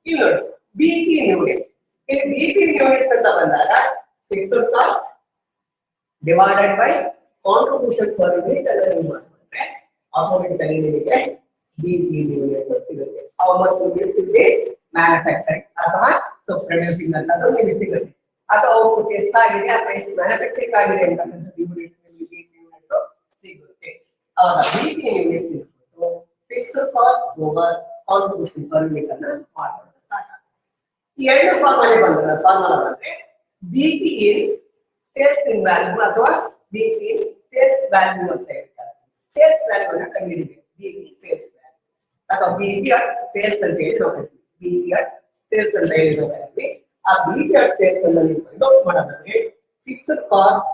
ಇಲ್ಲಿ ನೋಡಿ BP units. ಇಲ್ಲಿ ಬಿಪಿ ಯೂನಿಟ್ಸ್ ಅಂತ ಬಂದಾಗ fixed cost divided by contribution per unit ಅನ್ನು ನೀವು ಮಾಡಿದ್ರೆ ಆಟೋಮೆಟಿಕಲಿ ನಿಮಗೆ ಬಿಪಿ ಯೂನಿಟ್ಸ್ ಸಿಗುತ್ತೆ. How much units will be manufacturing ಅಥವಾ ಸೊ ಪ್ರೊಡ್ಯೂಸಿಂಗ್ ಅಂತ ನಿಮಗೆ ಸಿಗುತ್ತೆ. ಅಥವಾ ಔಟ್ಪುಟ್ ಎಷ್ಟಾಗಿದೆ ಅಥವಾ ಎಷ್ಟು ಮ್ಯಾನುಫ್ಯಾಕ್ಚರಿಂಗ್ ಆಗಿದೆ ಅಂತಕ್ಕಂಥ ಯೂನಿಟ್ಸ್ ಬಿಪಿ ಯೂನಿಟ್ಸ್ ಸಿಗುತ್ತೆ. ಹೌದಾ? ಬಿಪಿ ಯೂನಿಟ್ಸ್ ಇಸ್ಕೊಂಡು fixed cost over contribution per unit ಅನ್ನು ಮಾಡೋದು ಸ್ಟಾರ್ಟ್ ಆಗುತ್ತೆ. ಈ ಎರಡು ಫಾರ್ಮುಲಾ ಬಂದ್ರೆ BP in sales in value ಅಥವಾ ಬಿಪಿ ಇನ್ ಸೇಲ್ಸ್ ವ್ಯಾಲ್ಯೂ ಅಂತ ಹೇಳ್ತಾರೆ. ಸೇಲ್ಸ್ ವ್ಯಾಲ್ಯೂ ಅನ್ನ ಕಂಡುಹಿಡಿಬೇಕು. ಬಿಪಿ ಸೇಲ್ಸ್ ವ್ಯಾಲ್ಯೂ ಅಥವಾ ಬಿಪಿ ಅಟ್ ಸೇಲ್ಸ್ ಅಂತ ಹೇಳಿ ನಾವು ಕರಿತೀವಿ. ಬಿಪಿ ಅಟ್ ಸೇಲ್ಸ್ ಅಂತ ಹೇಳಿ ನಾವು ಕರಿತೀವಿ. ಆ ಬಿಪಿ ಅಟ್ ಸೇಲ್ಸ್ ಅನ್ನು ನೀವು ನೋಟ್ ಮಾಡೋದಾದ್ರೆ fixed cost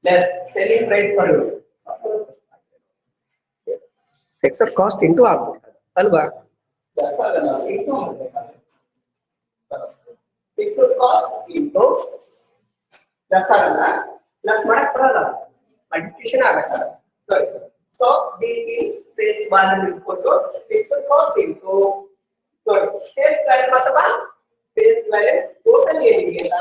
less selling price per unit. Fixed cost into ಆಗ್ಬೇಕು ಅಲ್ವಾ? ಫಿಕ್ಸ್ಡ್ ಕಾಸ್ಟ್ ಇಂಟು ಪ್ಲಸ್ ಆಗಲ್ಲ, ಪ್ಲಸ್ ಮಾಡಕ್ ಬರಲ್ಲ, ಮಲ್ಟಿಪ್ಲಿಕೇಶನ್ ಆಗಲ್ಲ. ಸೊ ಬಿಪಿ ಸೇಲ್ಸ್ ವ್ಯಾಲ್ಯೂ ಇಸ್ಕೊಂಡು fixed cost into sales value ಅಥವಾ ಸೇಲ್ಸ್ ವ್ಯಾಲ್ಯೂ ಟೋಟಲ್ ಏನಿದೆಯಲ್ಲ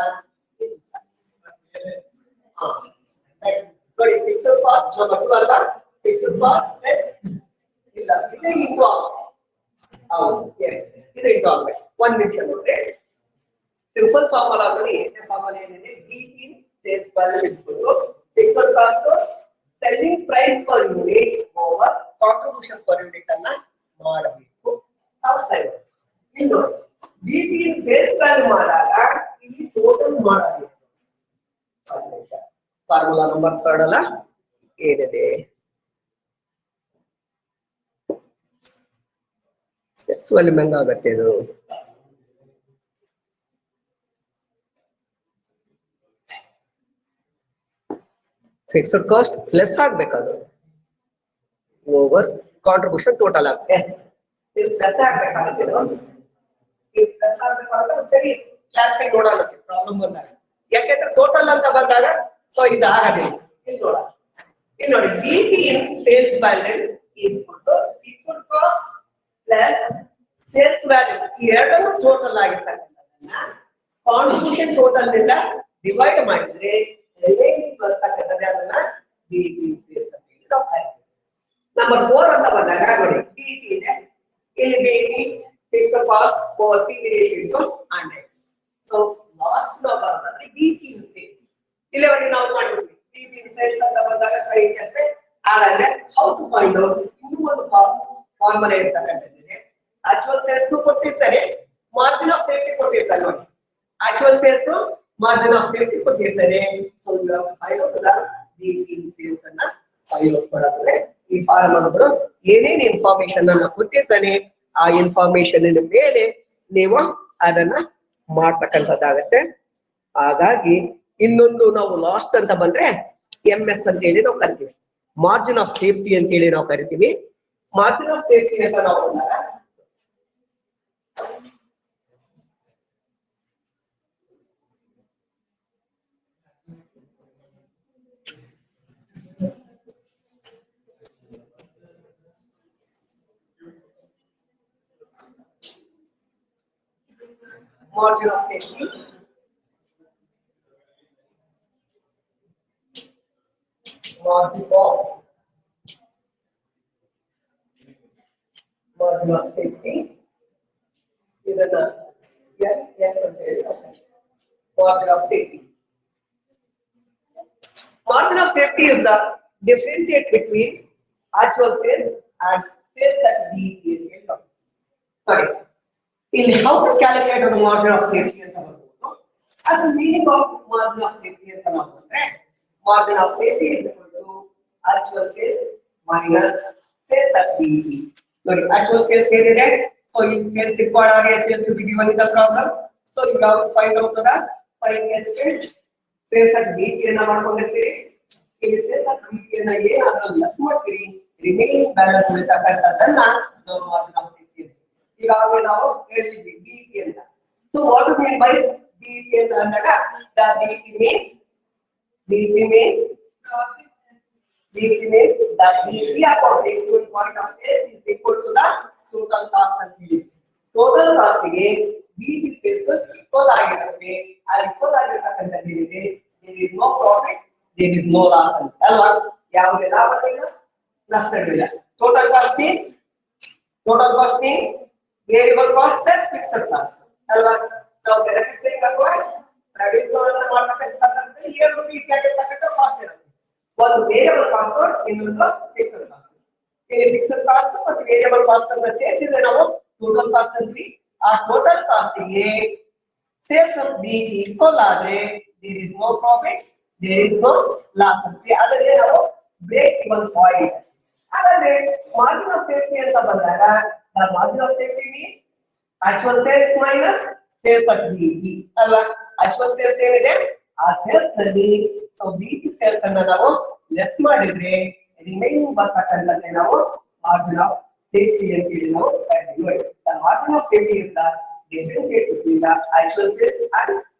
ನೋಡಿ ಫಿಕ್ಸ್ಡ್ ಕಾಸ್ಟ್ ಮಕ್ಕಳು ಅಲ್ವಾ? ಫಿಕ್ಸ್ಡ್ ಕಾಸ್ಟ್ ಪ್ಲಸ್ ಇಲ್ಲ ಇದು ಇಂಟು ಎಸ್ ಇದು ಇಂಟು ಆಗ್ಬೇಕು. ಒಂದ್ ನಿಮಿಷ ನೋಡ್ರಿ. ಸಿಂಪಲ್ ಫಾರ್ಮುಲಾ ಅಲ್ಲಿ ಏನೇ ಫಾರ್ಮುಲಾ ಏನಿದೆ ಬಿಪಿ ಸೇಲ್ಸ್ ವ್ಯಾಲ್ಯೂ ಇಟ್ಕೊಂಡು fixed cost selling price per unit over contribution per unit ಅನ್ನ ಮಾಡಬೇಕು. ಸರಿ ಇಲ್ಲಿ ನೋಡಿ ಬಿಪಿ ಸೇಲ್ಸ್ ವ್ಯಾಲ್ಯೂ ಮಾಡಾಗ ಇಲ್ಲಿ ಟೋಟಲ್ ಮಾಡಬೇಕು. ಫಾರ್ಮುಲಾ ನಂಬರ್ 3 ಅಲ್ಲ ಏನಿದೆ ಸೇಲ್ಸ್ ವ್ಯಾಲ್ಯೂ ಹೆಂಗ ಆಗತ್ತೆ ಇದು? ಫಿಕ್ಸ್ಡ್ ಕಾಸ್ಟ್ ಲೆಸ್ ಆಗ್ಬೇಕದು ಓವರ್ ಕಾಂಟ್ರಿಬ್ಯೂಷನ್ ಟೋಟಲ್ ಆಗ ಎಸ್ ಇದು ಪ್ಲಸ್ ಆಗ್ಬೇಕಾಗುತ್ತೆ. ಇದು ಪ್ಲಸ್ ಆಗ್ಬೇಕಾದ್ರೆ ಸರಿ ಕ್ಲಾರಿಫೈ ನೋಡೋಣ ಪ್ರಾಬ್ಲಮ್ ಬಂದಾಗ. ಯಾಕೆಂದ್ರೆ ಟೋಟಲ್ ಅಂತ ಬಂದಾಗ ಸೊ ಇದು ಆಗೋದಿಲ್ಲ. ಇಲ್ಲಿ ನೋಡಿ BP in sales value is fixed cost plus sales value ಈ ಎರಡನ್ನು ಟೋಟಲ್ ಆಗಿರ್ತಕ್ಕಂಥದ್ದನ್ನ ಕಾಂಟ್ರಿಬ್ಯೂಷನ್ ಟೋಟಲ್ ನಿಂದ ಡಿವೈಡ್ ಮಾಡಿದ್ರೆ ರಿಮೈನಿಂಗ್ ಬರ್ತಕ್ಕಂಥದ್ದು ಅದನ್ನ ಬಿಪಿ ಸೇಲ್ಸ್ ಅಂತ ಹೇಳಿ ನಾವು ಕರೀತೀವಿ. ನಂಬರ್ 4 ಅಂತ ಬಂದಾಗ ನೋಡಿ ಬಿಪಿ ಇದೆ, ಇಲ್ಲಿ BP fixed cost over P ratio into 100. So last ನಾವು ಬರೋದಾದ್ರೆ ಬಿಪಿ ಇನ್ ಸೇಲ್ಸ್ ಇಲ್ಲಿವರೆಗೆ ನಾವು ಮಾಡಿದ್ವಿ. ಬಿಪಿ ಇನ್ ಸೇಲ್ಸ್ ಅಂತ ಬಂದಾಗ ಸೈಡ್ ಅಷ್ಟೇ. ಹಾಗಾದ್ರೆ ಹೌ ಟು ಫೈಂಡ್ ಔಟ್ ಇನ್ನೂ ಒಂದು ಫಾರ್ಮುಲಾ ಇರ್ತಕ್ಕಂಥದ್ದಿದೆ. ಆಕ್ಚುಯಲ್ ಸೇಲ್ಸ್ ಕೊಟ್ಟಿರ್ತಾರೆ, ಮಾರ್ಜಿನ್ ಆಫ್ ಸೇಫ್ಟಿ ಕೊಟ್ಟಿರ್ತಾರೆ. ನೋಡಿ actual sales margin of safety ಕೊಟ್ಟಿರ್ತಾರೆ. So you have to find out the BP in sales ಅನ್ನ ಫೈಂಡ್ ಔಟ್ ಮಾಡೋದ್ರೆ ಈ ಫಾರ್ಮುಲಾಗಳು ಏನೇನು ಇನ್ಫಾರ್ಮೇಶನ್ ಅನ್ನ ಕೊಟ್ಟಿರ್ತಾನೆ ಆ ಇನ್ಫಾರ್ಮೇಶನ್ ಮೇಲೆ ನೀವು ಅದನ್ನ ಮಾಡ್ತಕ್ಕಂಥದ್ದಾಗತ್ತೆ. ಹಾಗಾಗಿ ಇನ್ನೊಂದು ನಾವು ಲಾಸ್ಟ್ ಅಂತ ಬಂದ್ರೆ MS ಅಂತ ಹೇಳಿ ನಾವು ಕರಿತೀವಿ. ಮಾರ್ಜಿನ್ ಆಫ್ ಸೇಫ್ಟಿ ಅಂತ ಹೇಳಿ ನಾವು ಕರಿತೀವಿ. ಮಾರ್ಜಿನ್ ಆಫ್ ಸೇಫ್ಟಿ ಅಂತ ನಾವು ಬಂದಾಗ margin of safety, margin of safety ಇದನ್ನ yes ಅಂತ ಹೇಳಿ margin of safety. Margin of safety is the differentiate between actual sales and sales at BEP. Sorry. In how to calculate the margin of safety and the meaning of margin of safety and margin of safety is equal to actual sales minus sales at BEP. Sorry, actual sales here. So in sales required sales will be given in the problem. So you have to find out the find sales at BEP and ಮಾಡ್ಕೊಂಡಿರ್ತೀರಿ. ಇಲ್ಲಿ sales at BEP ಅನ್ನ ಏನಾದರೂ less ಮಾಡ್ತೀರಿ, remaining balance ಉಳಿತಕ್ಕಂಥದ್ದನ್ನ ನಾವು margin of safety ಈಗಾಗಲೇ ನಾವು ಹೇಳಿದ್ವಿ BEP ಅಂತ. So what do we mean by BEP ಅಂತ ಅಂದಾಗ the BEP means the BEP according to point of sales is equal to the total cost ಅಂತ ಹೇಳಿ. ಟೋಟಲ್ ಕಾಸ್ಟ್ ಗೆ ಬಿಪಿ ಸೇಲ್ಸ್ ಈಕ್ವಲ್ ಆಗಿರುತ್ತೆ. ಆ ಈಕ್ವಲ್ ಆಗಿರತಕ್ಕಂಥದ್ದು ಏನಿದೆ, there is no profit, there is no loss ಅಂತ ಅಲ್ವಾ. ಯಾವುದೇ ಲಾಭವಿಲ್ಲ, ನಷ್ಟವಿಲ್ಲ. Total cost means variable cost plus fixed cost ಅಲ್ವಾ. ನಾವು ಬೆನಿಫಿಟ್ ಶೇರಿಂಗ್ ಅಥವಾ ಪ್ರೈವೇಟ್ ಮಾಡತಕ್ಕಂಥ ಸಂದರ್ಭದಲ್ಲಿ ಎರಡು ರೀತಿಯಾಗಿರ್ತಕ್ಕಂಥ ಕಾಸ್ಟ್ ಇರುತ್ತೆ. ಒಂದು ವೇರಿಯಬಲ್ ಕಾಸ್ಟ್, ಇನ್ನೊಂದು ಫಿಕ್ಸ್ಡ್ ಕಾಸ್ಟ್. ಇಲ್ಲಿ ಫಿಕ್ಸ್ಡ್ ಕಾಸ್ಟ್ ಮತ್ತು ವೇರಿಯಬಲ್ ಕಾಸ್ಟ್ ಅನ್ನು ಸೇರಿಸಿದ್ರೆ ನಾವು ಟೋಟಲ್ ಕಾಸ್ಟ್ ಅಂತೀವಿ. ಆ ಟೋಟಲ್ ಕಾಸ್ಟ್ ಗೆ ಸೇಲ್ಸ್ ಆಫ್ ಬಿ ಈಕ್ವಲ್ ಆದ್ರೆ there is no profit, there is no loss ಅಂತೀವಿ. ಅದನ್ನೇ ನಾವು ಬ್ರೇಕ್ ಇವನ್ ಪಾಯಿಂಟ್. ಹಾಗಾದ್ರೆ ಮಾರ್ಜಿನ್ ಆಫ್ ಸೇಫ್ಟಿ ಅಂತ ಬಂದಾಗ margin of safety means actual sales minus sales at BEP ಅಲ್ವಾ. actual sales ಏನಿದೆ ಆ ಸೇಲ್ಸ್ ನಲ್ಲಿ ಸೊ BEP ಸೇಲ್ಸ್ ಅನ್ನ ನಾವು ಲೆಸ್ ಮಾಡಿದ್ರೆ ರಿಮೈನಿಂಗ್ ಬರ್ತಕ್ಕಂಥದ್ದೇ ನಾವು ಮಾರ್ಜಿನ್ ಆಫ್ ಸೇಫ್ಟಿ ಅಂತ ಹೇಳಿ ನಾವು ಕರೀತೀವಿ. the margin of safety is the difference between the actual sales and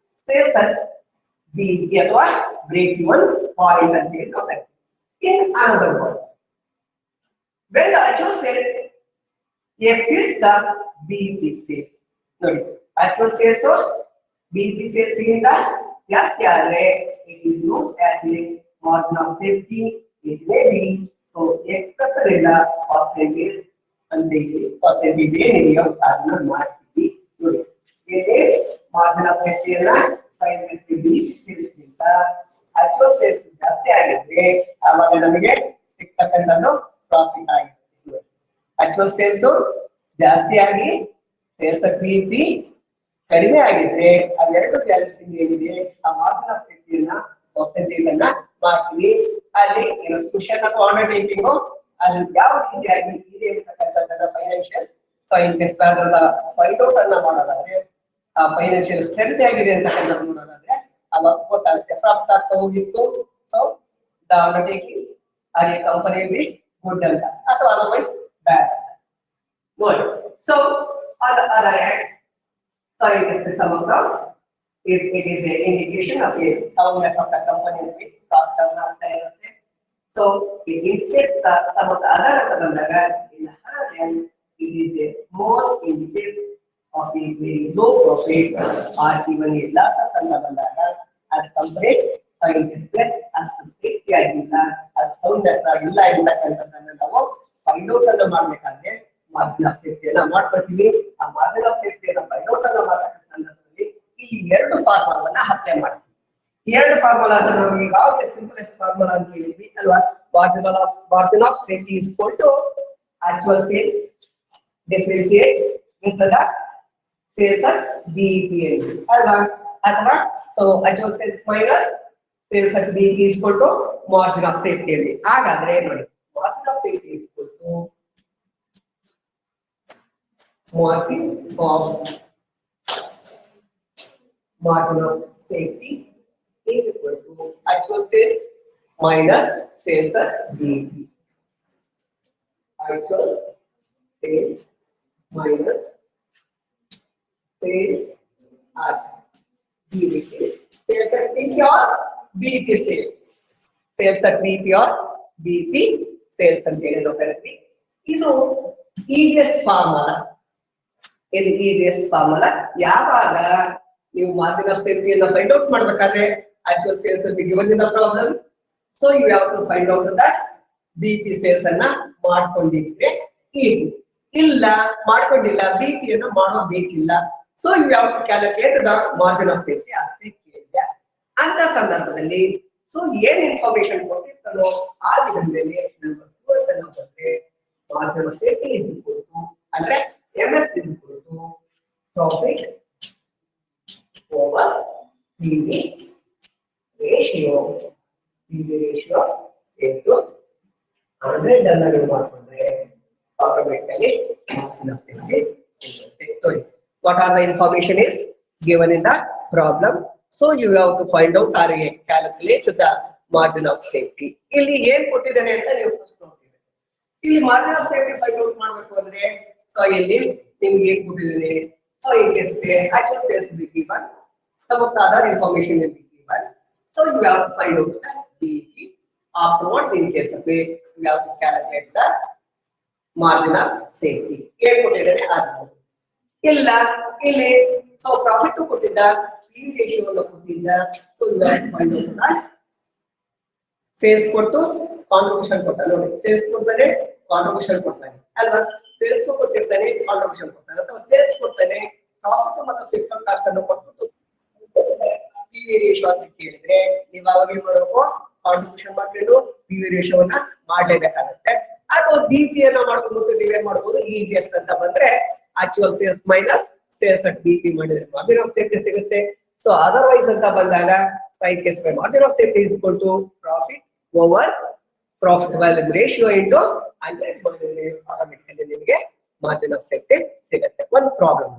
sales at BEP ಅಥವಾ break even point ಅಂತ ಹೇಳಿ ನಾವು ಕರೀತೀವಿ. in other words, when the actual sales exceeds the BEP sales, ನೋಡಿ actual sales BEP sales ಗಿಂತ ಜಾಸ್ತಿ ಆದ್ರೆ it is known as a margin of safety. It may be so expressed in the percentage and the percentage ಏನಿದೆಯೋ ಅದನ್ನ ಮಾಡ್ತೀವಿ. ನೋಡಿ ಇಲ್ಲಿ margin of safety ಅನ್ನ ಸೈನ್ಸ್ BEP sales ಗಿಂತ actual sales ಜಾಸ್ತಿ ಆಗಿದ್ರೆ ಆವಾಗ ನಮಗೆ ಸಿಗ್ತಕ್ಕಂಥದ್ದು ಪ್ರಾಫಿಟ್ ಆಗಿದೆ. actual sales ಜಾಸ್ತಿ ಆಗಿ ಸೇಲ್ಸ್ BEP ಕಡಿಮೆ ಆಗಿದ್ರೆ ಅವೆರಡು ಬ್ಯಾಲೆನ್ಸಿಂಗ್ ಏನಿದೆ ಆ ಮಾರ್ಜಿನ್ ಆಫ್ ಸೇಫ್ಟಿಯನ್ನ ಪರ್ಸೆಂಟೇಜ್ ಅನ್ನ ಮಾಡ್ತೀವಿ. ಅಲ್ಲಿ ಕ್ವಶನ್ ಅಥವಾ ಅಂಡರ್ಟೇಕಿಂಗ್ ಅಲ್ಲಿ ಯಾವ ರೀತಿಯಾಗಿ ಇದೆ ಅಂತಕ್ಕಂಥದ್ದನ್ನ ಫೈನಾನ್ಷಿಯಲ್ ಸೈನ್ಸ್ ಅದರ ಫೈಂಡ್ ಔಟ್ ಅನ್ನ ಮಾಡೋದಾದ್ರೆ ಆ ಫೈನಾನ್ಷಿಯಲ್ ಸ್ಟ್ರೆಂತ್ ಆಗಿದೆ ಅಂತಕ್ಕಂಥದ್ದು ನೋಡೋದಾದ್ರೆ ಅವಾಗ ಗೊತ್ತಾಗುತ್ತೆ ಪ್ರಾಫಿಟ್ ಆಗ್ತಾ ಹೋಗಿತ್ತು. ಸೊ ದ ಅಂಡರ್ಟೇಕಿಂಗ್ಸ್ ಅಲ್ಲಿ ಕಂಪನಿ ಬಿ ಗುಡ್ ಅಂತ ಅಥವಾ otherwise bad. Good. So, on the other hand, sum of the it is an indication of the soundness of the company with profit and so it indicates the sum of the other in the other hand it is a small indicates of a very low profit or even a loss and the as company scientist as to safety ಆಗಿಲ್ಲ ಅದು soundness ಆಗಿಲ್ಲ ಅಂತಕ್ಕಂಥದ್ದನ್ನ ನಾವು find out ಅನ್ನು ಮಾಡಬೇಕಾದ್ರೆ margin of safety ಅನ್ನ ಮಾಡ್ಕೊಳ್ತೀವಿ. ಆ ಮಾರ್ಜಿನ್ ಆಫ್ ಸೇಫ್ಟಿ ಅನ್ನ ಫೈಂಡ್ ಔಟ್ ಅನ್ನ ಮಾಡತಕ್ಕಂಥ ಸಂದರ್ಭದಲ್ಲಿ ಇಲ್ಲಿ ಎರಡು ಫಾರ್ಮುಲಾವನ್ನ ಅಪ್ಲೈ ಮಾಡ್ತೀವಿ. ಎರಡು ಫಾರ್ಮುಲಾ ಅಂತ ನಾವು ಈಗಾಗಲೇ ಸಿಂಪಲೆಸ್ಟ್ ಫಾರ್ಮುಲಾ ಅಂತ ಹೇಳಿದ್ವಿ ಅಲ್ವಾ. Margin of safety is equal to actual sales differentiate with the sales at BEP ಅಲ್ವಾ. ಅಥವಾ so actual sales minus sales at BEP is equal to margin of safety ಅಲ್ಲಿ. ಹಾಗಾದ್ರೆ ನೋಡಿ margin of safety is equal to margin of safety is equal to actual sales minus sales at BEP. Actual sales minus sales at BEP. Sales at BEP or BEP sales. Sales at BEP or BEP sales ಅಂತ ಹೇಳಿ ನಾವು ಕರೀತೀವಿ. ಇದು easiest formula. ಇದು easiest formula. ಯಾವಾಗ ನೀವು margin of ಸೇಫ್ಟಿಯನ್ನು find out ಮಾಡಬೇಕಾದ್ರೆ actual sales will be given in the problem, so you have to find out that BEP sales ಅನ್ನ ಮಾಡ್ಕೊಂಡಿದ್ರೆ ಈಸಿ. ಇಲ್ಲ ಮಾಡ್ಕೊಂಡಿಲ್ಲ BEP ಅನ್ನು ಮಾಡಬೇಕಿಲ್ಲ, so you have to calculate the margin of safety ಅಷ್ಟೇ ಕೇಳಿದೆ ಅಂತ ಸಂದರ್ಭದಲ್ಲಿ ಸೊ ಏನ್ ಇನ್ಫಾರ್ಮೇಶನ್ ಕೊಟ್ಟಿರ್ತಾರೋ ಆ ವಿಧದ ಮೇಲೆ ನಂಬರ್ 2 ಅನ್ನು ಬಂದ್ರೆ margin of safety is equal to ಅಂದ್ರೆ MS is equal to profit over PV ratio. PV ratio into 100 ಅನ್ನು ನೀವು ಮಾಡ್ಕೊಂಡ್ರೆ automatically margin of safety ಸಿಗುತ್ತೆ. So what are the information is given in the problem, so you have to find out or calculate the margin of safety. ಇಲ್ಲಿ ಏನ್ ಕೊಟ್ಟಿದ್ದಾನೆ ಅಂತ ನೀವು first ನೋಡ್ತೀವಿ. ಇಲ್ಲಿ margin of safety find out ಮಾಡಬೇಕು ಅಂದ್ರೆ ಸೊ ಇಲ್ಲಿ ನಿಮ್ಗೆ ಏನ್ ಕೊಟ್ಟಿದ್ದಾನೆ, so in case actual sales will be given, some of the other information will be given, so you have to find out the BEP. Afterwards in case of it you have to calculate the margin of safety. ಏನ್ ಕೊಟ್ಟಿದ್ದಾನೆ ಅದು ಇಲ್ಲ ಇಲ್ಲಿ so profit ಕೊಟ್ಟಿದ್ದ PV ratio ಕೊಟ್ಟಿದ್ದ so sales ಕೊಟ್ಟು contribution ಕೊಟ್ಟ ನೋಡಿ ಸೇಲ್ಸ್ ಕೊಡ್ತಾನೆ ಕಾಂಟ್ರಿಬ್ಯೂಷನ್ ಕೊಡ್ತಾನೆ ಅಲ್ವಾ ಸೇಲ್ಸ್ ಕೊಟ್ಟಿರ್ತಾನೆ ಕಾಂಟ್ರಿಬ್ಯೂಷನ್ ಕೊಡ್ತಾನೆ ಅಥವಾ ಸೇಲ್ಸ್ ಕೊಡ್ತಾನೆ ಪ್ರಾಫಿಟ್ ಮತ್ತು ಫಿಕ್ಸ್ಡ್ ಕಾಸ್ಟ್ ಅನ್ನು ಕೊಟ್ಟು PV ರೇಷಿಯೋ ಅಂತ ಕೇಳಿದ್ರೆ ನೀವು ಅವಾಗ ಏನ್ ಮಾಡಬೇಕು ಕಾಂಟ್ರಿಬ್ಯೂಷನ್ ಮಾಡ್ಕೊಂಡು PV ರೇಷಿಯೋವನ್ನ ಮಾಡಲೇಬೇಕಾಗುತ್ತೆ ಅಥವಾ DP ಅನ್ನ ಮಾಡ್ಕೊಂಡು ನೀವೇನ್ ಮಾಡಬಹುದು ಈಜಿಯೆಸ್ಟ್ ಅಂತ ಬಂದ್ರೆ actual sales minus sales at DP ಮಾಡಿದ್ರೆ ಮಾರ್ಜಿನ್ ಆಫ್ ಸೇಫ್ಟಿ ಸಿಗುತ್ತೆ ಸೊ ಅದರ್ವೈಸ್ ಅಂತ ಬಂದಾಗ side case by margin of safety is equal to profit over profit value ratio into 100 ಮಾಡಿದ್ರೆ ಆಟೋಮೆಟಿಕಲಿ ನಿಮಗೆ ಮಾರ್ಜಿನ್ ಆಫ್ ಸೇಫ್ಟಿ ಸಿಗುತ್ತೆ ಒಂದು problem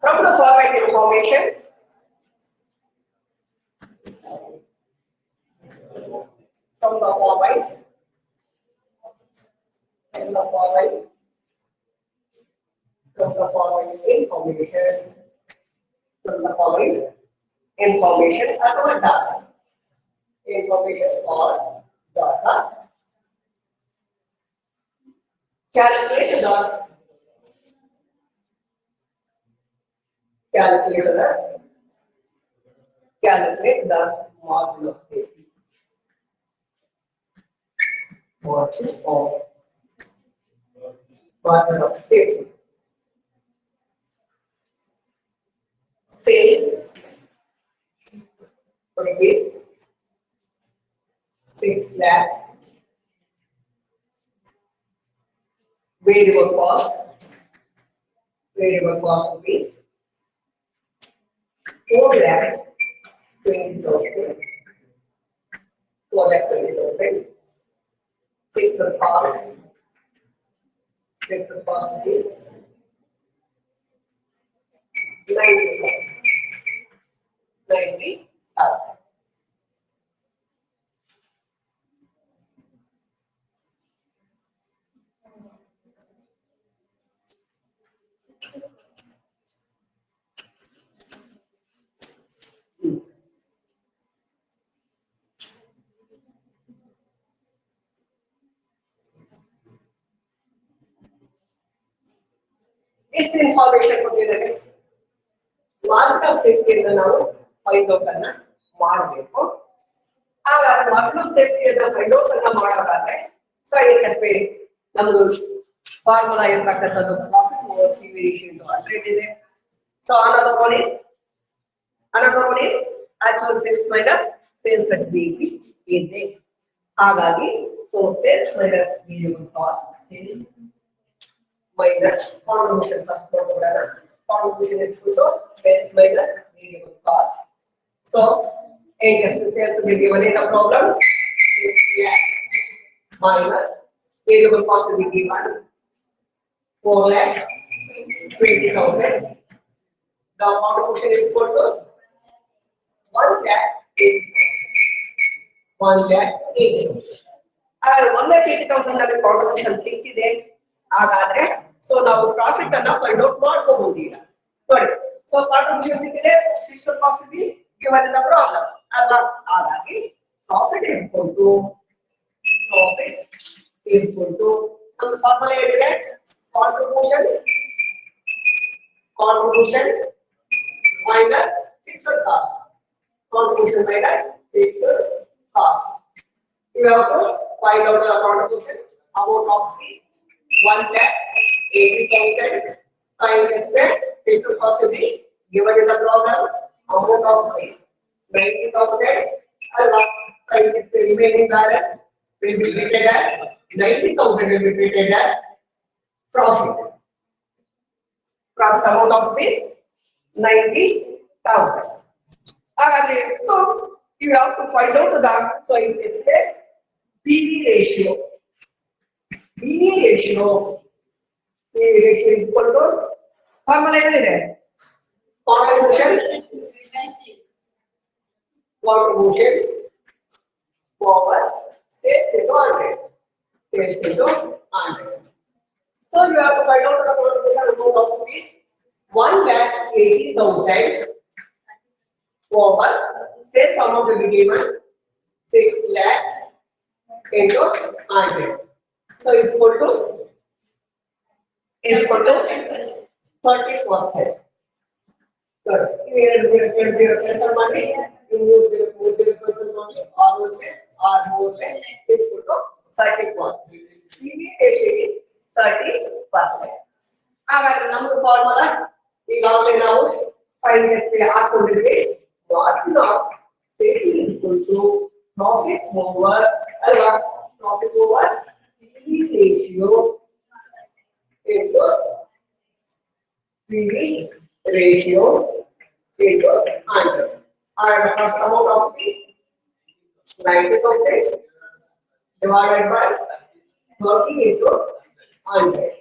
From the following information, from the following information or data. Information or data. Calculate the margin of safety. Margin of safety. Sales rupees 6 lakh. Variable cost rupees 4 lakh 20,000. 4 lakh 20,000. Fixed cost rupees 90,000. This information ಕೊಟ್ಟಿದ್ದಾರೆ margin of ಸೇಫ್ಟಿಯನ್ನು ನಾವು find out ಅನ್ನ ಮಾಡಬೇಕು ಆಗ margin of ಸೇಫ್ಟಿಯನ್ನು find out ಅನ್ನ ಮಾಡೋದಾದ್ರೆ so ಇದಕ್ಕೆ ನಮ್ಮದು formula ಇರತಕ್ಕಂಥದ್ದು profit over PV ratio into 100 ಇದೆ so another one is actual sales minus sales at DP ಇದೆ ಹಾಗಾಗಿ so sales minus variable cost sales minus contribution first ಕೊಡೋಣ contribution is equal to sales minus variable cost so AS sales will be given in the problem minus variable cost will be given 4 lakh 20,000 the contribution is equal to 1 lakh 80,000 1 lakh 80,000 ನಲ್ಲಿ contribution ಸಿಕ್ಕಿದೆ ಹಾಗಾದ್ರೆ so ನಾವು profit ಅನ್ನ find out ಮಾಡ್ಕೋಬಹುದು ಈಗ ನೋಡಿ so contribution ಸಿಕ್ಕಿದೆ fixed cost be given in the problem ಅಲ್ವಾ ಹಾಗಾಗಿ ಪ್ರಾಫಿಟ್ ಇಸ್ ಈಕ್ವಲ್ ಟು ನಮ್ಮ ಫಾರ್ಮುಲಾ ಏನಿದೆ contribution minus fixed cost contribution minus fixed cost you have to find out the contribution amount of fees 1,80,000 sin square fixed cost to be given in the problem amount of fees 90,000 alva sin square remaining balance will be treated as 90,000 will be treated as profit amount of fees 90,000 so you have to find out the so in this case PV ratio is equal to formula ಏನಿದೆ contribution contribution over sales into 100. Sales into 100. So you have to find out the total amount of rupees 1,80,000 over sales amount will be given 6 lakh into 100. So is equal to 30%. Good. Here cancel money. You move the person money or more than is equal to 30%. PV ratio is 30%. ಹಾಗಾದ್ರೆ ನಮ್ಮ formula ಈಗಾಗಲೇ ನಾವು 5 ಗೆ ಹಾಕೊಂಡಿದ್ವಿ. not sales is equal to profit over ಅಲ್ವಾ profit over PV ratio into PV ratio into 100. And the first amount of is 90,000 divided by 30 into 100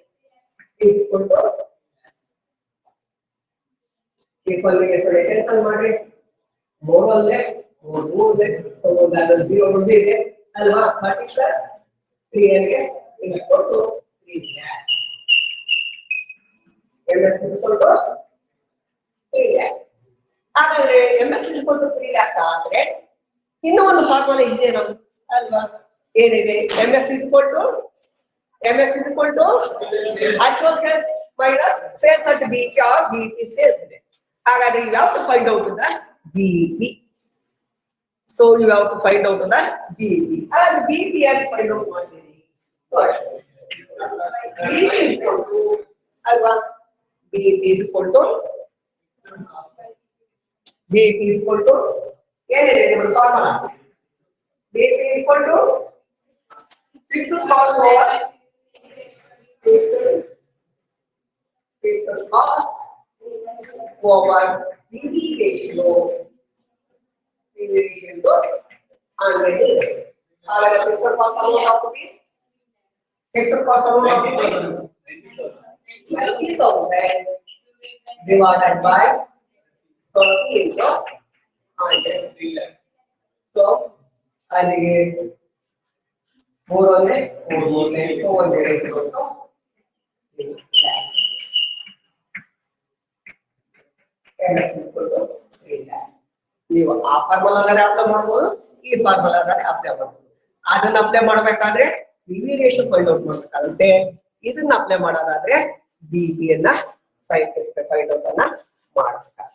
is equal to cancel ಮಾಡಿ 3 ಅಲ್ಲೇ 3 so that is 0 ಬಂದಿದೆ ಅಲ್ವಾ 30 plus 3 ಗೆ is equal to 3 lakh. MS is equal to 3 lakh. ಹಾಗಾದ್ರೆ MS is equal to 3 lakh ಆದ್ರೆ ಇನ್ನೂ ಒಂದು formula ಇದೆ ನಮ್ಗೆ ಅಲ್ವಾ ಏನಿದೆ MS is equal to actual sales minus sales at BP or BP sales ಇದೆ. ಹಾಗಾದ್ರೆ you have to find out the BP. So you have to find out the BP. And BP and find out what it is. First, BP is equal to alva. BP is equal to formula. BP is equal to fixed cost over fixed cost over PV ratio. PV ratio into 100. Fixed cost amount of rupees. Fixed cost amount of rupees 90,000 divided by 30 into 100. So, ಅಲ್ಲಿಗೆ 3 ಅಲ್ಲೇ 3 so 1 ratio to ನೀವು ಆ ಫಾರ್ಮುಲಾದರೆ apply ಮಾಡಬಹುದು ಈ ಫಾರ್ಮುಲಾದರೆ apply ಮಾಡಬಹುದು ಅದನ್ನ apply ಮಾಡಬೇಕಾದ್ರೆ PV ratio find out ಮಾಡಬೇಕಾಗುತ್ತೆ ಇದನ್ನ ಅಪ್ಲೈ ಮಾಡೋದಾದ್ರೆ ಬಿಪಿ ಅನ್ನ ಫೈಂಡ್ ಔಟ್ ಅನ್ನ ಮಾಡಬೇಕಾಗುತ್ತೆ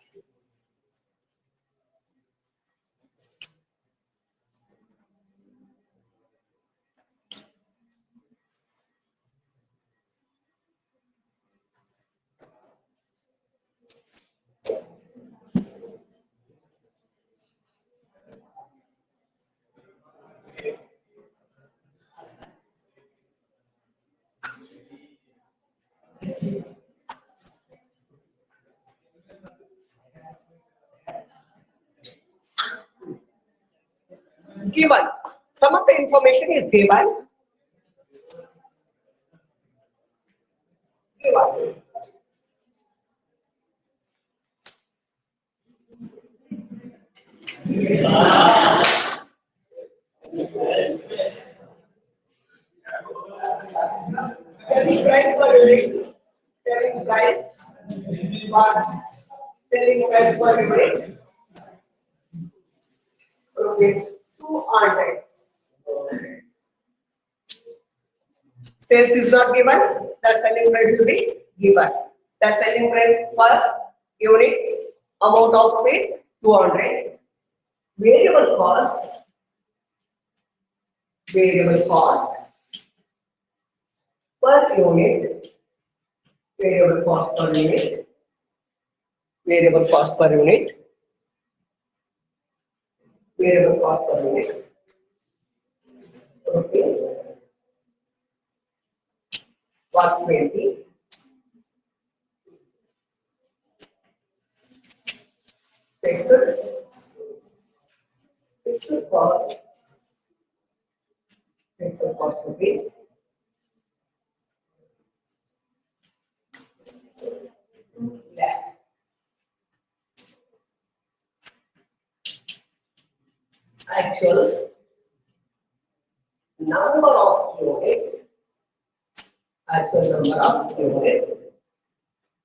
given. Some of the information is given. Selling price per unit. Selling price per unit. Okay. 200. Sales is not given, the selling price will be given. The selling price per unit amount of rupees 200. Variable cost per unit. Variable cost per unit. Variable cost per unit. Variable cost per unit. Rupees 120. Fixed cost rupees 2 lakh. actual number of units,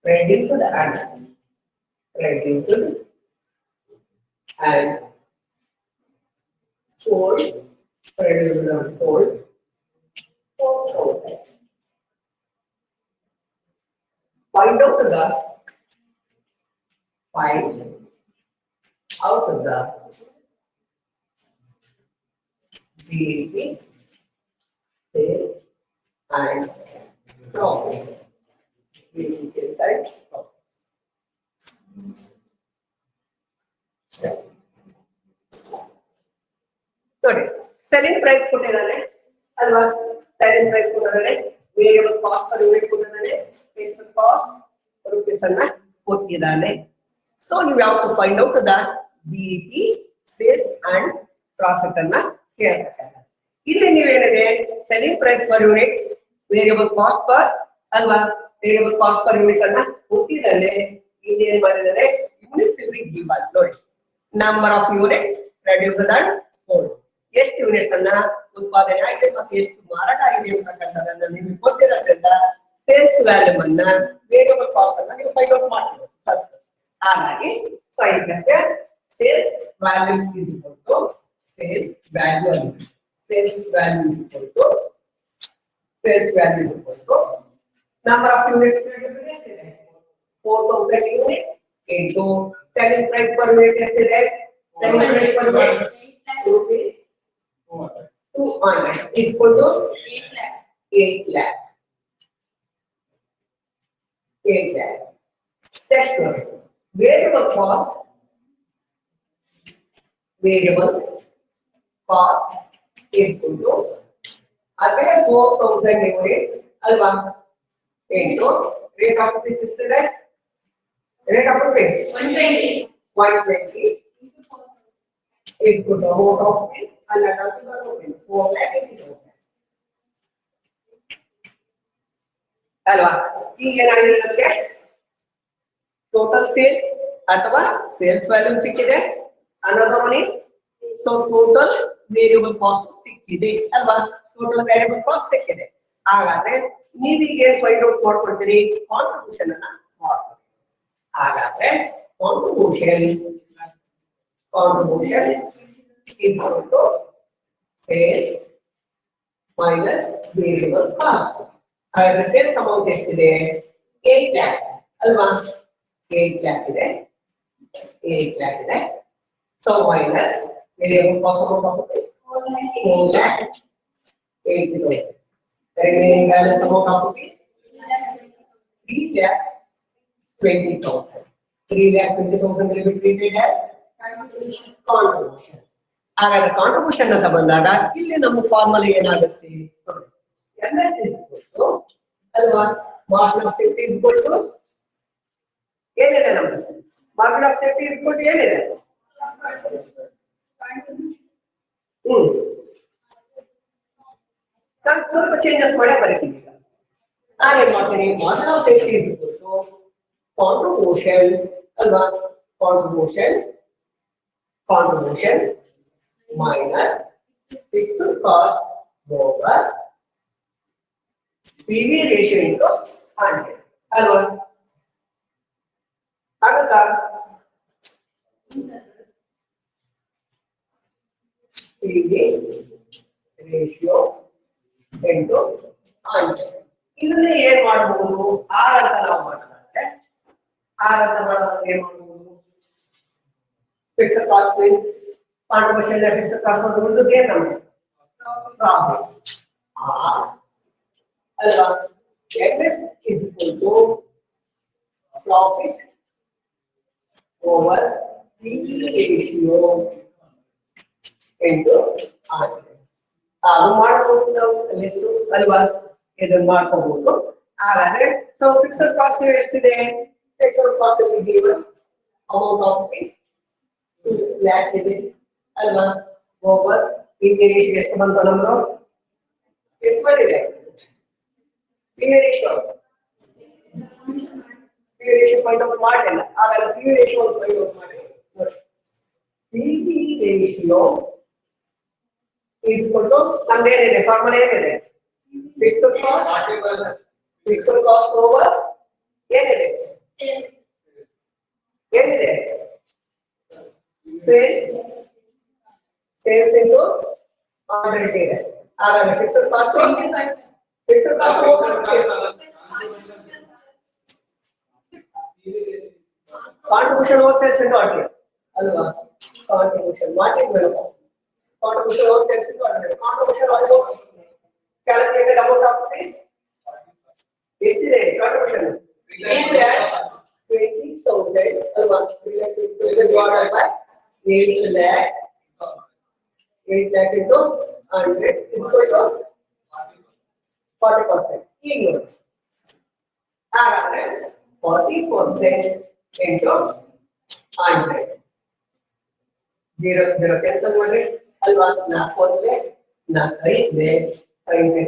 reduced and sold, reduced and sold 4,000. Find out the BEP, sales and profit. BEP, sales and profit. ನೋಡಿ selling price ಕೊಟ್ಟಿದ್ದಾನೆ ಅಲ್ವಾ, selling price ಕೊಟ್ಟಿದ್ದಾನೆ, variable cost per unit ಕೊಟ್ಟಿದ್ದಾನೆ, fixed cost rupees ಅನ್ನ ಕೊಟ್ಟಿದ್ದಾನೆ. So you have to find out the BEP, sales and profit ಅನ್ನ ಕೇಳ್ತಾರೆ. ಇಲ್ಲಿ ನೀವೇನಿದೆ selling price per unit, variable cost per ಅಲ್ವಾ, ವೇರಿಯಬಲ್ ಕಾಸ್ಟ್ ಪರ್ ಯೂನಿಟ್ ಅನ್ನ ಕೊಟ್ಟಿದ್ದಾನೆ. ಇಲ್ಲಿ ಏನ್ ಮಾಡಿದ್ದಾರೆ, ಯೂನಿಟ್ಸ್ ಇಲ್ಲಿ ಗಿವನ್ ನೋಡಿ, number of units produced and sold, ಎಷ್ಟು ಯೂನಿಟ್ಸ್ ಅನ್ನ ಉತ್ಪಾದನೆ ಆಗಿದೆ ಮತ್ತು ಎಷ್ಟು ಮಾರಾಟ ಆಗಿದೆ ಅಂತಕ್ಕಂಥದ್ದನ್ನ ನಿಮಗೆ ಕೊಟ್ಟಿರೋದ್ರಿಂದ ಸೇಲ್ಸ್ ವ್ಯಾಲ್ಯೂಮ್ ಅನ್ನ, ವೇರಿಯಬಲ್ ಕಾಸ್ಟ್ ಅನ್ನ ನೀವು ಫೈಂಡ್ ಔಟ್ ಮಾಡ್ತೀವಿ ಫಸ್ಟ್. ಹಾಗಾಗಿ sales volume is equal to sales value, sales value is equal to number of units produced ಎಷ್ಟಿದೆ, 4000 units into selling price per unit ಎಷ್ಟಿದೆ, selling price per unit rupees 200 is equal to 8 lakh. Next one, variable cost is equal to again 4000 units alva into rate of rupees ಎಷ್ಟಿದೆ, rate of rupees 120 is good amount of this and another 4 lakh 80,000 ಅಲ್ವಾ. ಈಗ ಏನಾಗಿದೆ ನಮಗೆ total sales ಅಥವಾ sales value ಸಿಕ್ಕಿದೆ, another one is so total variable cost ಸಿಕ್ಕಿದೆ ಅಲ್ವಾ, total variable cost ಸಿಕ್ಕಿದೆ. ಹಾಗಾದ್ರೆ ನೀವೀಗ ಏನು ಫೈಂಡ್ ಔಟ್ ಮಾಡ್ಕೊಳ್ತೀರಿ, ಕಾಂಟ್ರಿಬ್ಯೂಷನ್ ಅನ್ನ ಮಾಡ್ತೀರಿ. ಹಾಗಾದ್ರೆ contribution is equal to sales minus variable cost. Our sales amount ಎಷ್ಟಿದೆ, 8 lakh ಅಲ್ವಾ, 8 lakh ಇದೆ. So minus variable cost amount of rupees 4 lakh 80,000. Remaining balance amount of rupees 3 lakh 20,000. 3 lakh 20,000 will be treated as contribution. ಹಾಗಾದ್ರೆ contribution ಅಂತ ಬಂದಾಗ ಇಲ್ಲಿ ನಮ್ಮ formula ಏನಾಗುತ್ತೆ, MS is equal to ಅಲ್ವಾ, margin of safety is equal to ಏನಿದೆ ನಮ್ದು, margin of safety is equal to ಏನಿದೆ, ನಾನು ಸ್ವಲ್ಪ ಚೇಂಜಸ್ ಮಾಡೇ ಬರೀತೀನಿ. ಈಗ ನಾನೇನ್ ಮಾಡ್ತೀನಿ, margin of safety is equal to contribution ಅಲ್ವಾ, contribution minus fixed cost over PV ratio into 100 alwa. Agata PV ratio into 100 ಇದನ್ನ ಏನು ಮಾಡಬಹುದು, R ಅಂತ ನಾವು ಮಾಡೋದಾದ್ರೆ R ಅಂತ ಮಾಡೋದಾದ್ರೆ ಏನು ಮಾಡಬಹುದು, fixed cost means contribution that fixed cost of the gain number profit alwa, MS is equal to profit over PV ratio into 100. ಅದು ಮಾಡಬಹುದು ನಾವು ಎಷ್ಟು ಅಲ್ವಾ, ಇದನ್ನ ಮಾಡಬಹುದು. ಹಾಗಾದ್ರೆ ಸೊ ಫಿಕ್ಸ್ಡ್ ಕಾಸ್ಟ್ ಎಷ್ಟಿದೆ, fixed cost given amount of rupees 2 lakh ಇದೆ ಅಲ್ವಾ, ಓವರ್ PV ratio ಎಷ್ಟು ಬಂತು ನಮ್ಮದು, ಎಷ್ಟು ಬಂದಿದೆ PV ratio ಪಾಯಿಂಟ್ ಔಟ್ ಮಾಡಲಿಲ್ಲ. ಹಾಗಾದ್ರೆ PV ratio ಪಾಯಿಂಟ್ ಔಟ್ ಮಾಡಿ, PV ratio is equal to ನಮ್ದು ಏನಿದೆ ಫಾರ್ಮುಲಾ ಏನಿದೆ ಫಿಕ್ಸ್ಡ್ ಕಾಸ್ಟ್ ಓವರ್ ಏನಿದೆ ಏನಿದೆ ಸೇಲ್ಸ್ ಇಂಟು ಆರ್ಡರ್ ಇದೆ ಹಾಗಾದ್ರೆ fixed cost contribution over sales into order ಅಲ್ವಾ contribution what is contribution over sales into order. Contribution value calculated amount of this. Yesterday, contribution. 20,000. Alva. 20,000 divided by 8 lakh. 8 lakh into 100 is equal to 40%. Equal. 40% into 100. 0 cancel ಮಾಡಿ ಅಲ್ವಾ 4 5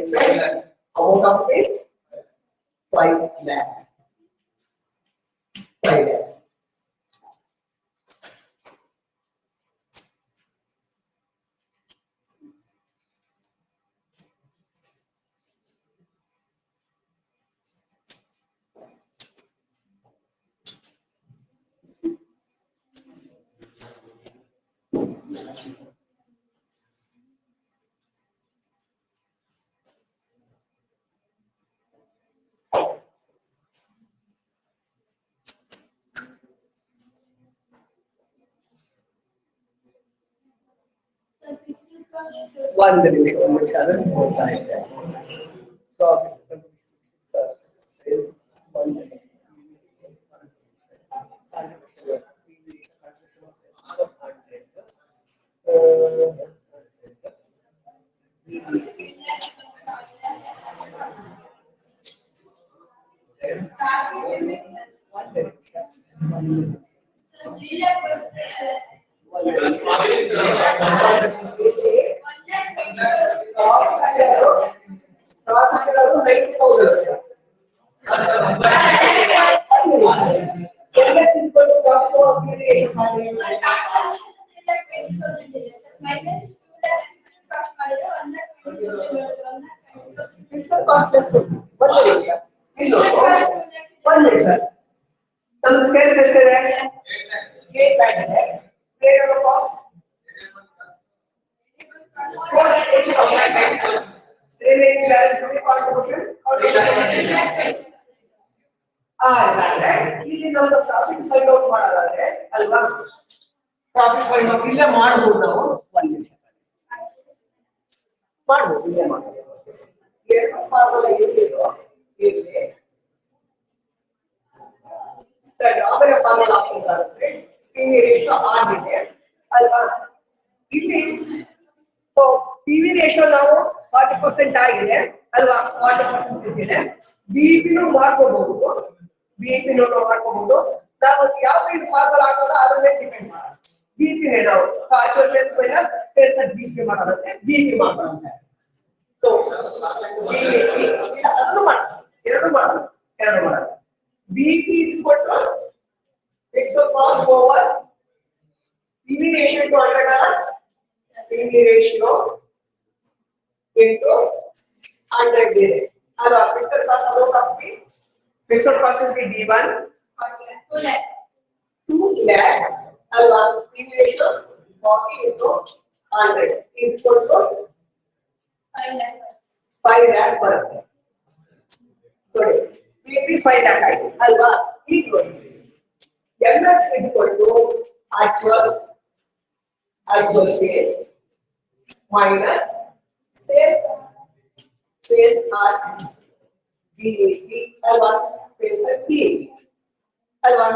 amount of this 5 lakh 5 lakh ಒಂದು ನಿಮಿಷ ಅದನ್ನು ನೋಡ್ತಾ ಇದ್ದೆ sales ಇಲ್ಲಿ ನಮ್ದು profit find out ಮಾಡೋದಾದ್ರೆ ಅಲ್ವಾ ಪ್ರಾಫಿಟ್ ಫೈಂಡ್ ಔಟ್ ಇಲ್ಲೇ ಮಾಡಬಹುದು ನಾವು ಒಂದು ನಿಮಿಷ ಮಾಡಬಹುದು ಇಲ್ಲೇ ಮಾಡಬಹುದು ಎರಡು ಫಾರ್ಮುಲಾ ಇರಲಿಲ್ಲ ಇಲ್ಲಿ ಅವರ ಫಾರ್ಮುಲಾ ಹಾಕಿದ್ರೆ ಪಿವಿ ರೇಷಿಯೋ ಆಗಿದೆ ಅಲ್ವಾ ಇಲ್ಲಿ ಸೊ ಪಿವಿ ರೇಷಿಯೋ ನಾವು 40% ಆಗಿದೆ ಅಲ್ವಾ 40% ಸಿಕ್ಕಿದೆ ಬಿಪಿನೂ ಮಾಡ್ಕೋಬಹುದು ಬಿಪಿನೂ ಮಾಡ್ಕೋಬಹುದು ನಾವು ಯಾವ ಇದು ಫಾರ್ಮುಲಾ ಹಾಕೋದು ಅದರ ಮೇಲೆ ಡಿಪೆಂಡ್ ಮಾಡೋದು ಬಿಪಿ ನಾವು actual sales minus sales at BP ಮಾಡೋದಂತೆ ಬಿಪಿ ಮಾಡೋದಂತೆ ಸೊ ಬಿಪಿ ಅದನ್ನು ಮಾಡೋದು ಎರಡು ಮಾಡೋದು BP is equal to fixed cost over PV ratio to 100 PV ratio into 100 ಇದೆ ಅಲ್ವಾ fixed cost amount of this fixed cost will be D1 2 lakh alva PV ratio 40 into 100 is equal to 5 lakh per se sorry PP 5 lakh alva equal MS is equal to actual sales minus sales at BAP alva sales at PAP alva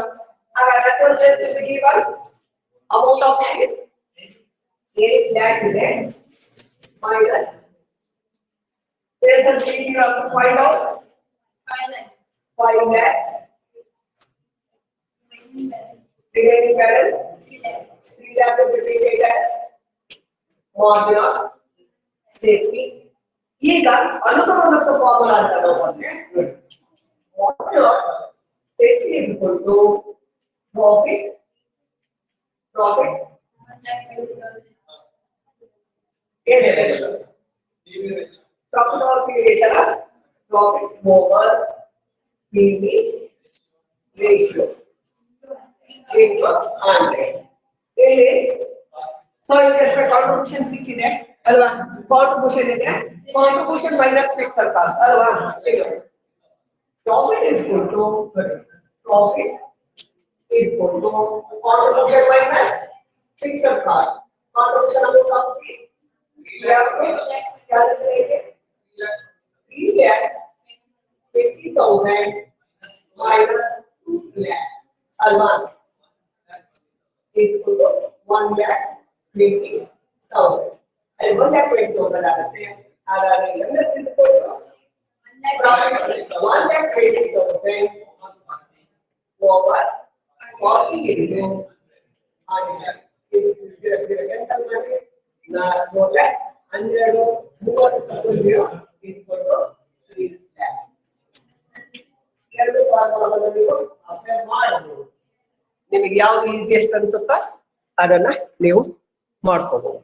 agar actual sales will be given amount of is 8 lakh ಇದೆ minus sales at PAP you have to find out 5 lakh remaining balance 3 lakh will be treated as margin of safety ಈಗ ಅನುಗಮನದ formula ಅಂತ ನಾವು ಬಂದ್ರೆ margin of safety is equal to profit ಏನೇ ratio profit over P ratio profit over P ratio into 100 ಇಲ್ಲಿ so ಇದಕ್ಕೆ contribution ಸಿಕ್ಕಿದೆ ಅಲ್ವಾ contribution ಇದೆ ಕಾಂಟ್ರಿಬ್ಯೂಷನ್ ಮೈನಸ್ ಫಿಕ್ಸ್ಡ್ ಕಾಸ್ಟ್ ಅಲ್ವಾ profit is equal to profit is equal to contribution minus fixed cost. Contribution amount of fees we have to calculate it. 3,50,000 minus 2 lakh. Alwan is equal to 1,20,000. And 1,20,000 आते हैं. आगे MS is equal to 1,20,000 over 40 into 100. ನಿಮಗೆ ಯಾವ್ದು easiest ಅನ್ಸುತ್ತಾ ಅದನ್ನ ನೀವು ಮಾಡ್ಕೋಬಹುದು.